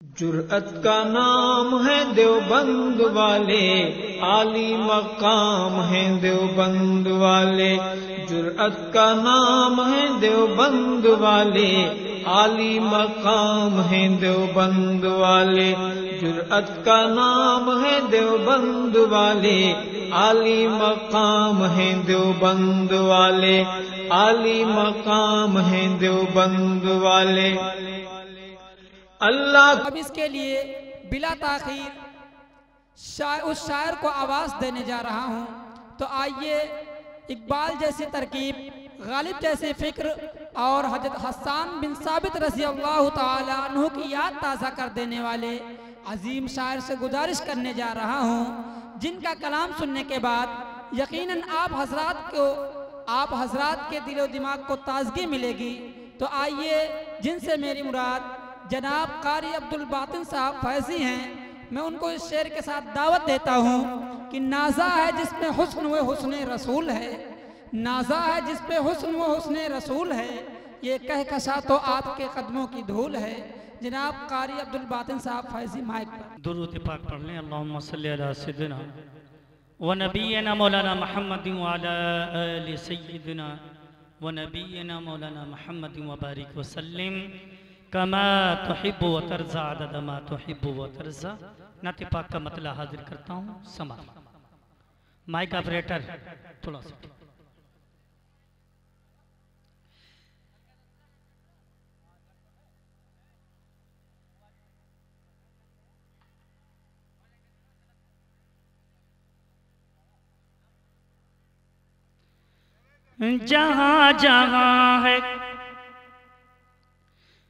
جرأت کا نام ہے دیوبند والے، عالی مقام ہیں دیوبند والے۔ جرأت کا نام ہے دیوبند والے، عالی مقام ہیں دیوبند والے۔ جرأت کا نام ہے دیوبند والے، عالی مقام ہیں دیوبند والے، عالی مقام ہیں دیوبند والے۔ اللہ اب اس کے لیے بلا تاخیر اس شاعر کو آواز دینے جا رہا ہوں، تو آئیے اقبال جیسی ترکیب، غالب جیسے فکر اور حضرت حسان بن ثابت رضی اللہ تعالیٰ عنہ کی یاد تازہ کر دینے والے عظیم شاعر سے گزارش کرنے جا رہا ہوں، جن کا کلام سننے کے بعد یقیناً آپ حضرات کے دل و دماغ کو تازگی ملے گی۔ تو آئیے، جن سے میری مراد جناب قاری عبدالباطن صاحب فیضی ہیں، میں ان کو اس شعر کے ساتھ دعوت دیتا ہوں کہ نازا ہے جس پہ حسن و حسن رسول ہے، نازا ہے جس پہ حسن و حسن رسول ہے، یہ کہکشاں تو آپ کے قدموں کی دھول ہے۔ جناب قاری عبدالباطن صاحب فیضی مائک پر درود پاک پڑھ لیں۔ اللہم صلی علی سیدنا و نبینا مولانا محمد وعلی آل سیدنا و نبینا مولانا محمد وبارک وسلم کما تحب و ترضى عدد ما تحب و ترضى۔ نعت پاک کا مطلع حاضر کرتا ہوں، سماع۔ مائک آپریٹر تھوڑا سا جہاں جہاں ہے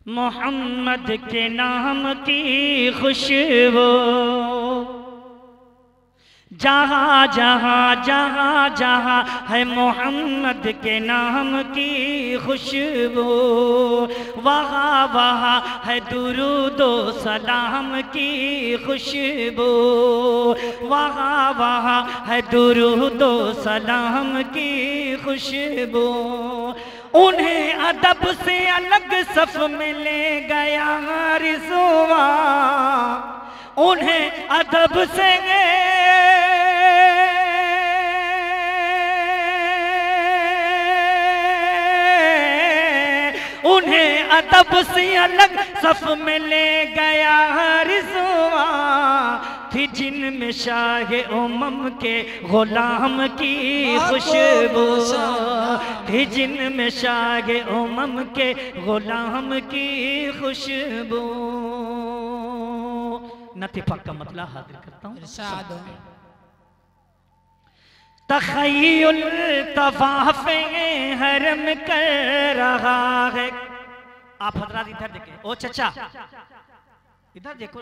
محمد کے نام کی خوشبو، جہاں جہاں جہاں جہاں ہے محمد کے نام کی خوشبو، وہاں وہاں ہے درود و سلام کی خوشبو، وہاں وہاں ہے درود و سلام کی خوشبو۔ انہیں ادب سے الگ صف میں لے گیا رضوان، انہیں ادب سے الگ صف میں لے گیا رضوان، تھی جن میں شاہ امم کے غلام کی خوشبو، تھی جن میں شاہ امم کے غلام کی خوشبو۔ نعت پاک کا مطلع حاضر کرتا ہوں، ارشاد۔ تخیل طواف حرم کر رہا ہے۔ آپ حضرات ادھر دیکھیں، او چچا ادھر دیکھو،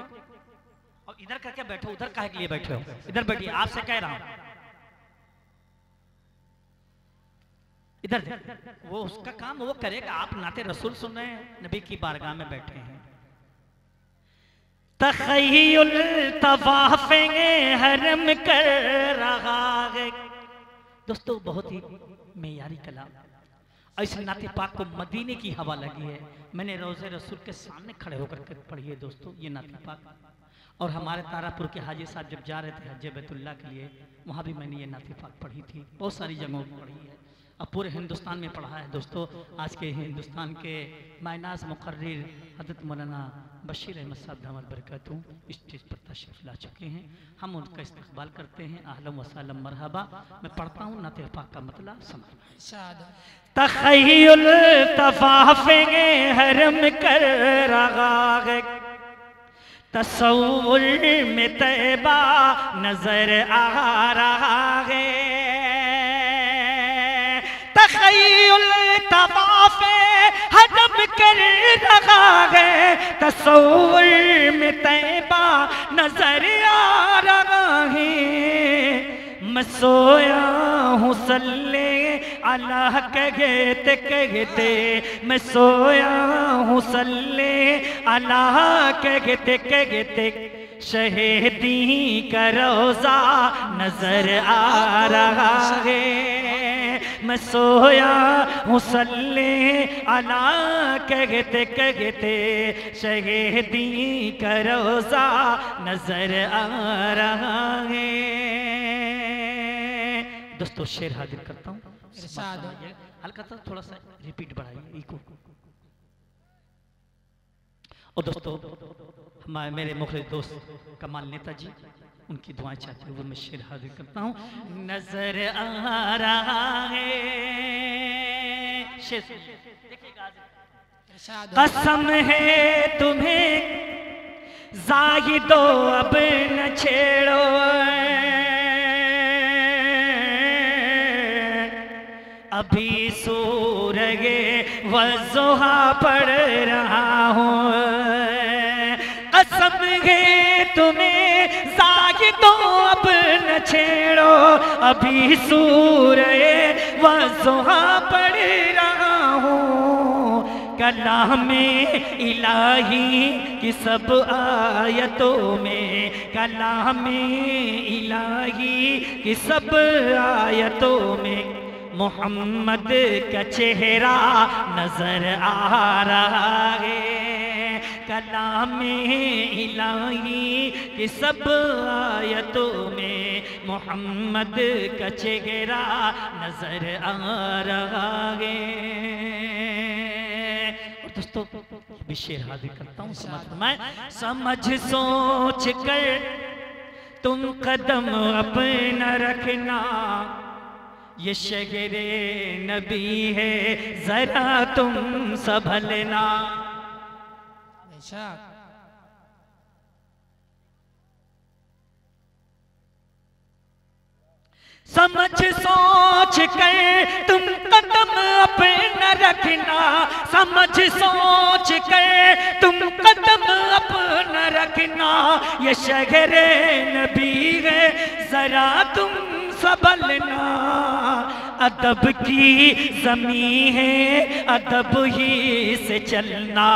اور ادھر کر کے بیٹھو، ادھر کہے کے لیے بیٹھے ہو، ادھر بیٹھیے، آپ سے کہہ رہا ہوں ادھر دیکھ۔ وہ اس کا کام وہ کرے گا، آپ نعت رسول سن رہے ہیں، نبی کی بارگاہ میں بیٹھے ہیں۔ تخیل طواف حرم کر رہا ہے۔ دوستو بہت ہی معیاری کلام، اس نعت پاک کو مدینے کی ہوا لگی ہے۔ میں نے روضہ رسول کے سامنے کھڑے ہو کر پڑھی ہے دوستو یہ نعت پاک، اور ہمارے تارا پور کے حاجی صاحب جب جا رہے تھے حج بیت اللہ کے لیے، وہاں بھی میں نے یہ نعت پاک پڑھی تھی، بہت ساری جگہوں پر پڑھی ہے، اب پورے ہندوستان میں پڑھا ہے دوستو۔ آج کے ہندوستان کے مائناز مقرر حضرت مولانا بشیر احمد صاحب دامت برکاتہ اسٹیج پر تشریف لا چکے ہیں، ہم ان کا استقبال کرتے ہیں، اہلا و سہلا مرحبا۔ میں پڑھتا ہوں نعت پاک کا مطلع، سمجھ۔ تخیل طواف حرم کر رہا ہے، تصور میں طیبہ نظر آ رہا ہے، تخیل طواف حرم کر رہا ہے، تصور میں طیبہ نظر آ رہا ہے، میں سویا ہوں صلی اللہ کہتے کہتے، میں سویا ہوں صلی اللہ کہتے کہتے، شہیدی کا روضہ نظر آ رہا ہے، میں سویا ہوں صلی علی کہتے کہتے شہیدی کا روزہ نظر آ رہا ہے۔ دوستو شعر حاضر کرتا ہوں، ارشاد۔ ہلکا سا تھوڑا سا ریپیٹ بڑھائیے ایکو۔ اور دوستو میرے مخلص دوست کمال نیتا جی، ان کی دعائیں چاہتے ہوئے میں شعر حاضر کرتا ہوں۔ نظر آ رہا ہے قسم ہے تمہیں زاہدو اب نہ چھیڑو، ابھی سورہ والضحیٰ پڑھ رہا ہوں، قسم ہے تمہیں زاہدو اب نہ چھیڑو، ابھی سورہ والضحیٰ پڑھ رہا ہوں، کلام الہی کی سب آیتوں میں، کلام الہی کی سب آیتوں میں محمد کا چہرہ نظر آ رہا ہے، کلام الہی کی سب آیتوں میں محمد کا چہرہ نظر آ رہا ہے۔ اور دوستو بھی شعر حاضر کرتا ہوں، سمجھ فرمائیں۔ سمجھ سوچ کر تم قدم اپنا رکھنا، یہ شہر نبی ہے ذرا تم سنبھلنا۔ سمجھ سوچ کر تم قدم اپنا رکھنا، سمجھ سوچ کر تم قدم اپنا رکھنا، یہ شہر نبی ہے ذرا تم سنبھلنا، ادب کی زمین ہے ادب ہی سے چلنا،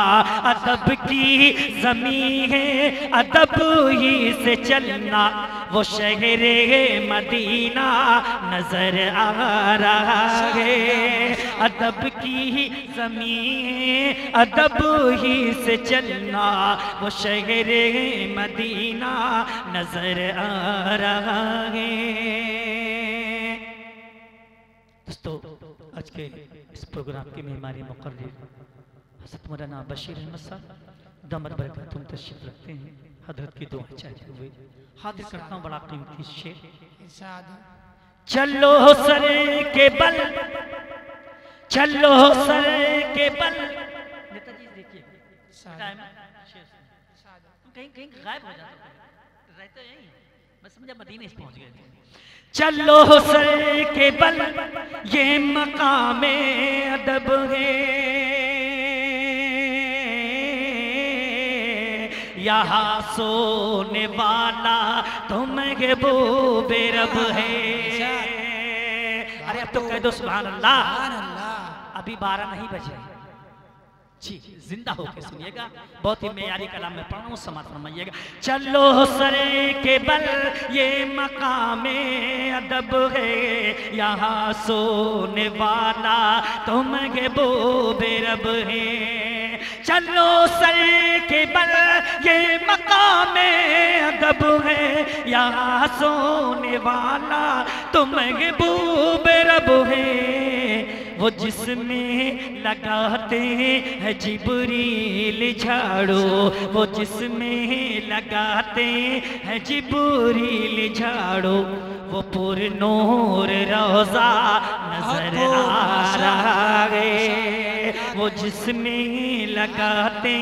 ادب کی زمین ہے ادب ہی سے چلنا، وہ شہر مدینہ نظر آ رہا ہے، ادب کی زمین ادب ہی سے چلنا، وہ شہر مدینہ نظر آ رہا ہے۔ دوستو آج کے اس پروگرام کی مہمانی مقرر حضرت مولانا بشیر احمد صاحب دامت برکاتہم تشریف رکھتے ہیں، حضرت کی دعائیں چاہتے ہوئے حاضر کرتا ہوں بڑا قیمتی شعر۔ چلو سر کے بل، چلو سر کے بل، نیتا جی دیکھئے کہیں کہیں غائب ہو جاتا رہتے ہیں، میں سمجھا مدینہ اس پہنچ گئے۔ چلو سر کے بل یہ مقام ادب ہے، یہاں سونے والا تو محبوب رب ہے۔ ارے اب تو کہہ دو سبحان اللہ، ابھی 12 نہیں بجے، جی زندہ ہو کے سنیے گا، بہت ہی معیاری کلام میں پڑھا ہوں، سماعت فرمائیے گا۔ چلو سر کے بل یہ مقام ادب ہے، یہاں سونے والا تو محبوب رب ہے، چلو سر کے بل یہ مقام ادب ہے، یہاں سونے والا تو محبوب رب ہے، وہ جس میں لگاتے ہیں جبریل جھاڑو، وہ جس میں لگاتے ہیں جبریل جھاڑو، وہ پر نور روضہ نظر آ رہا ہے، وہ جس میں لگاتے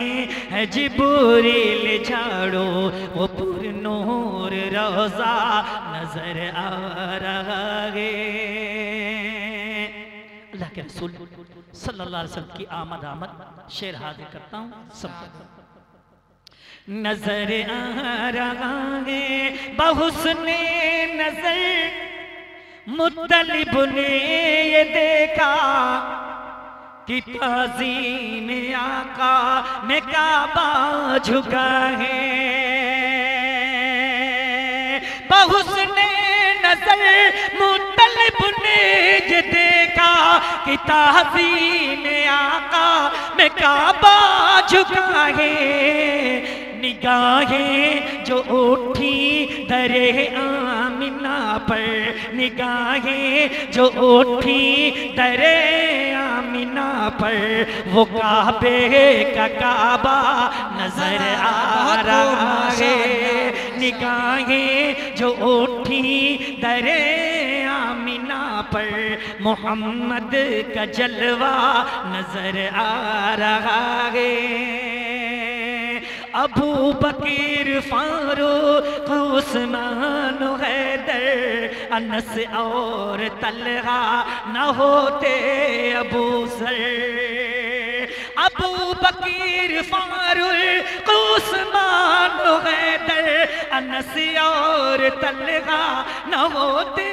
ہیں جبریل جھاڑو، وہ پر نور روضہ نظر آ رہا ہے۔ اللہ کے رسول صلی اللہ علیہ وسلم کی آمد شعر حاضر کرتا ہوں، سب نظر آ رہا ہے بحسن نظر مطلب نے یہ دیکھا کہ تعظیم آقا میں کعبہ جھکا ہے، بحسن نظر مطلب نے یہ دیکھا کہ تعظیم آقا میں کعبہ جھکائے نگاہیں جو اٹھی در آمنہ پر نگاہیں جو اٹھی در آمنہ پر وہ کعبے کا کعبہ نظر آ رہا ہے نگاہیں جو اٹھی در آمنہ پر محمد کا جلوہ نظر آ رہا ہے ابو بکر فاروق عثمان و حیدر انس اور طلحہ نہ ہوتے ابو ذر ابو بکر فاروق عثمان و حیدر انس اور طلحہ نہ ہوتے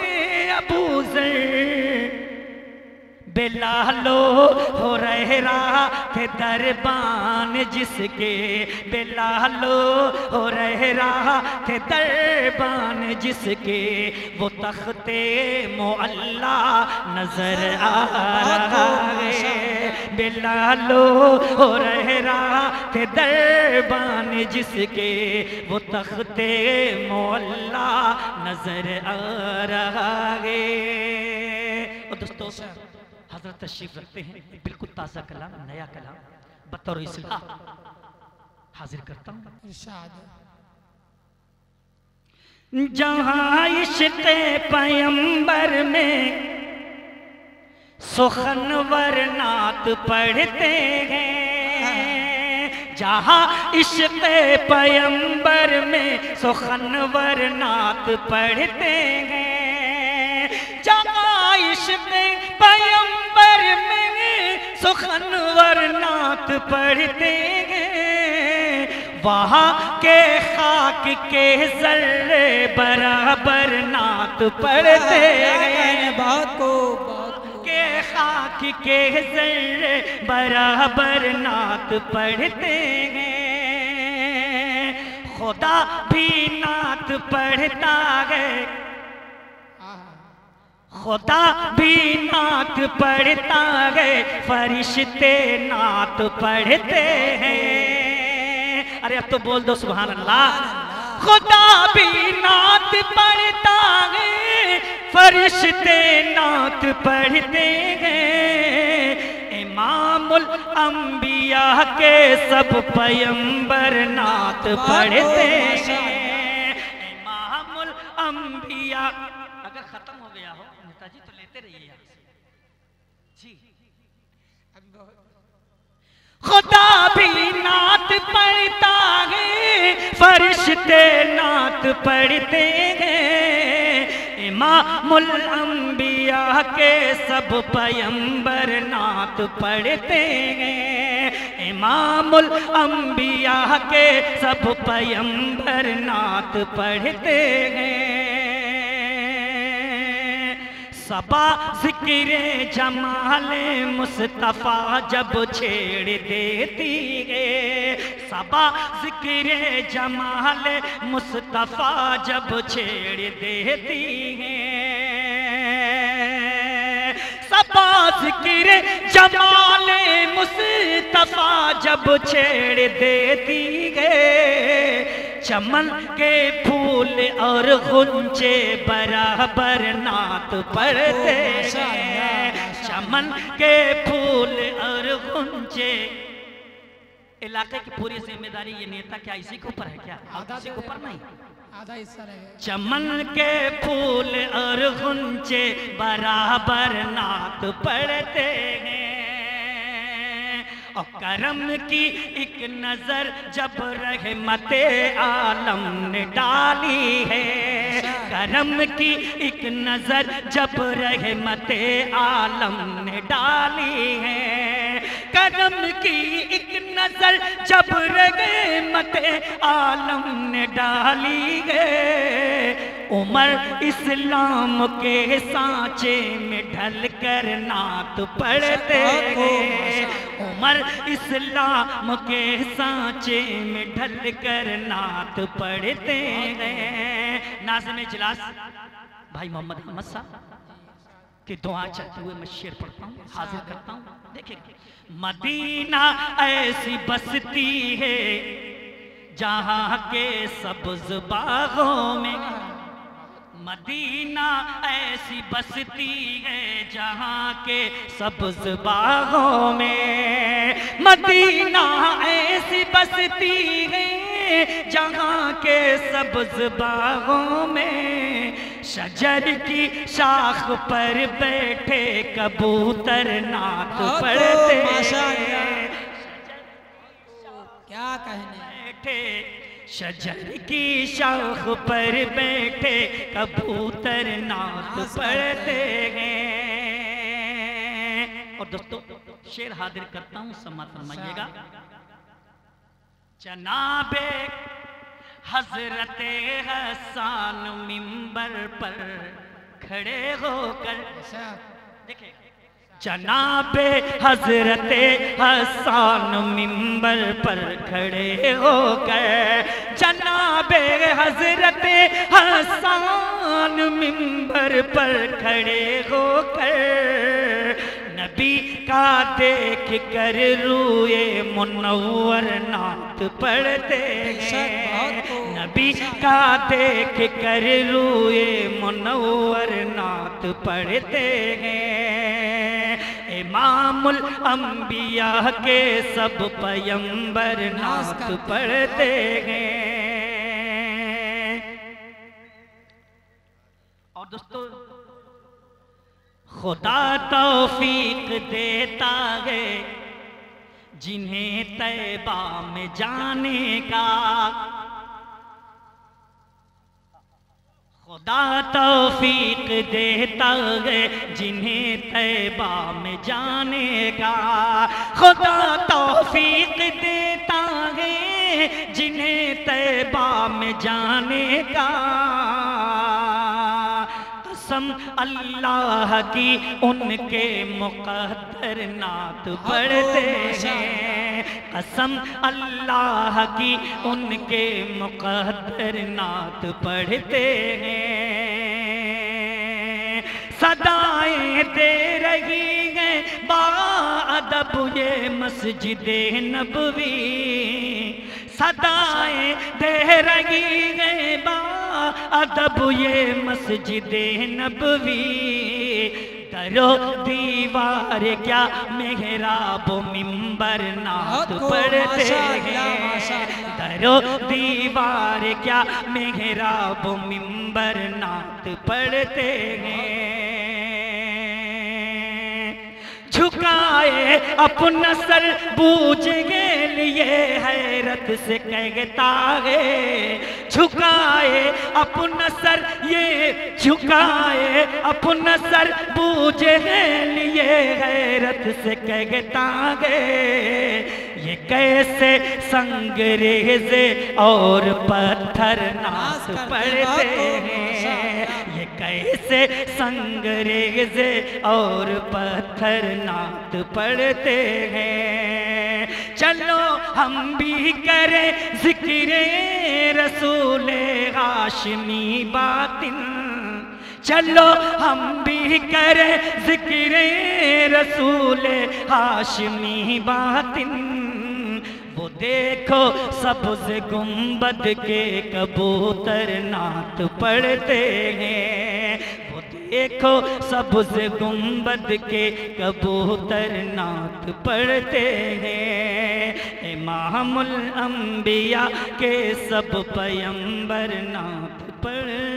ابو ذر بلال و حریرہ تھے دربان جس کے بلال و حریرہ تھے دربان جس کے وہ تخت معلا نظر آ رہا ہے بلال و حریرہ تھے دربان جس کے وہ تخت معلا نظر آ رہا ہے اور دوستو حضرت تشریف رکھتے ہیں بالکل تازہ کلام نیا کلام بطور اصلاح حاضر کرتا ہوں ارشاد جہاں عشق پیمبر میں سخنور نعت پڑھتے ہیں جہاں عشق پیمبر میں سخنور نعت پڑھتے ہیں جہاں عشق پیمبر میں سخنور نعت پڑھتے ہیں وہاں کے خاک کے ذرے برابر نعت پڑھتے ہیں بات کو کے خاک کے ذرے برابر نعت پڑھتے ہیں خدا بھی نعت پڑھتا ہے خدا بھی نعت پڑھتا ہے فرشتے نعت پڑھتے ہیں ارے اب تو بول دو سبحان اللہ خدا بھی نعت پڑھتا ہے فرشتے نعت پڑھتے ہیں امام الانبیاء کے سب پیمبر نعت پڑھتے ہیں امام الانبیاء اگر ختم ہو گیا ہو جی تو لیتے رہیے یہاں سے جی خدا بھی نعت پڑھتا ہے فرشتے نعت پڑھتے ہیں امام الانبیاء کے سب پیمبر نعت پڑھتے ہیں امام الانبیاء کے سب پیمبر نعت پڑھتے ہیں صبا ذکر جمال مصطفیٰ جب چھیڑ دیتی ہے صبا ذکر جمال مصطفیٰ جب چھیڑ دیتی ہے صبا ذکر جمال مصطفیٰ جب چھیڑ دیتی ہے چمن کے پھول اور غنچے برابر نعت پڑھتے ہیں چمن کے پھول اور غنچے علاقے کی پوری ذمہ داری یہ نیتا کیا اسی کے اوپر ہے کیا اسی کے اوپر نہیں آدھا حصہ رہ گیا چمن کے پھول اور غنچے برابر نعت پڑھتے ہیں اور کرم کی ایک نظر جب رحمت عالم نے ڈالی ہے کرم کی ایک نظر جب رحمت عالم نے ڈالی ہے کرم کی ایک نظر جب رحمت عالم نے ڈالی ہے عمر اسلام کے سانچے میں ڈھل کر نعت پڑھتے ہیں عمر اسلام کے سانچے میں ڈھل کر نعت پڑھتے ہیں ناظم اجلاس بھائی محمد احمد صاحب کہ دعا چاہتے ہوئے میں شعر پڑھتا ہوں، حاضر کرتا ہوں. دیکھیں مدینہ ایسی بستی ہے جہاں کے سبز باغوں میں، مدینہ ایسی بستی ہے جہاں کے سبز باغوں میں، مدینہ ایسی بستی ہے جہاں کے سبز باغوں میں، شجر کی شاخ پر بیٹھے کبوتر نعت پڑھتے ہیں، کیا کہنے، شجر کی شاخ پر بیٹھے کبوتر نعت پڑھتے ہیں. اور دوستو شعر حاضر کرتا ہوں، سماعت فرمائیے گا. جناب حضرت حسان منبر پر کھڑے ہو کر، دیکھیں جناب حضرت حسان منبر پر کھڑے ہو کر، جناب حضرت حسان منبر پر کھڑے ہو کر، نبی کا دیکھ کر روئے منور نعت پڑھتے ہیں، نبی کا دیکھ کر روئے منور نعت پڑھتے ہیں، امام الانبیاء کے سب پیمبر نعت پڑھتے ہیں. اور دوستو خدا توفیق دیتا ہے جنہیں طیبہ میں جانے کا، خدا توفیق دیتا ہے جنہیں طیبہ میں جانے کا، خدا توفیق دیتا ہے جنہیں طیبہ میں جانے کا، قسم اللہ کی ان کے مقدر نعت پڑھتے ہیں، قسم اللہ کی ان کے مقدر نعت پڑھتے ہیں. صدائیں دے رہی ہیں باادب یہ مسجد نبوی، صدائیں دے رہی ہیں باادب یہ مسجد نبوی، در و دیوار کیا محراب و منبر نعت پڑھتے ہیں، در و دیوار کیا محراب و منبر نعت پڑھتے ہیں. جھکائے اپنا سر بوجھ کے لیے حیرت سے کہتا ہے، جھکائے اپنا سر، یہ جھکائے اپنا سر بوجھ کے لیے حیرت سے کہتا ہے، یہ کیسے سنگریزے اور پتھر نعت پڑھتے ہیں، یہ کیسے سنگریزے اور پتھر نعت پڑھتے ہیں. چلو ہم بھی کریں ذکر رسول ہاشمی باطن، چلو ہم بھی کریں ذکر رسول ہاشمی باطن، وہ دیکھو سبز گنبد کے کبوتر نعت پڑھتے ہیں، وہ دیکھو سبز گنبد کے کبوتر نعت پڑھتے ہیں، امام الانبیاء کے سب پیمبر نعت پڑھتے ہیں.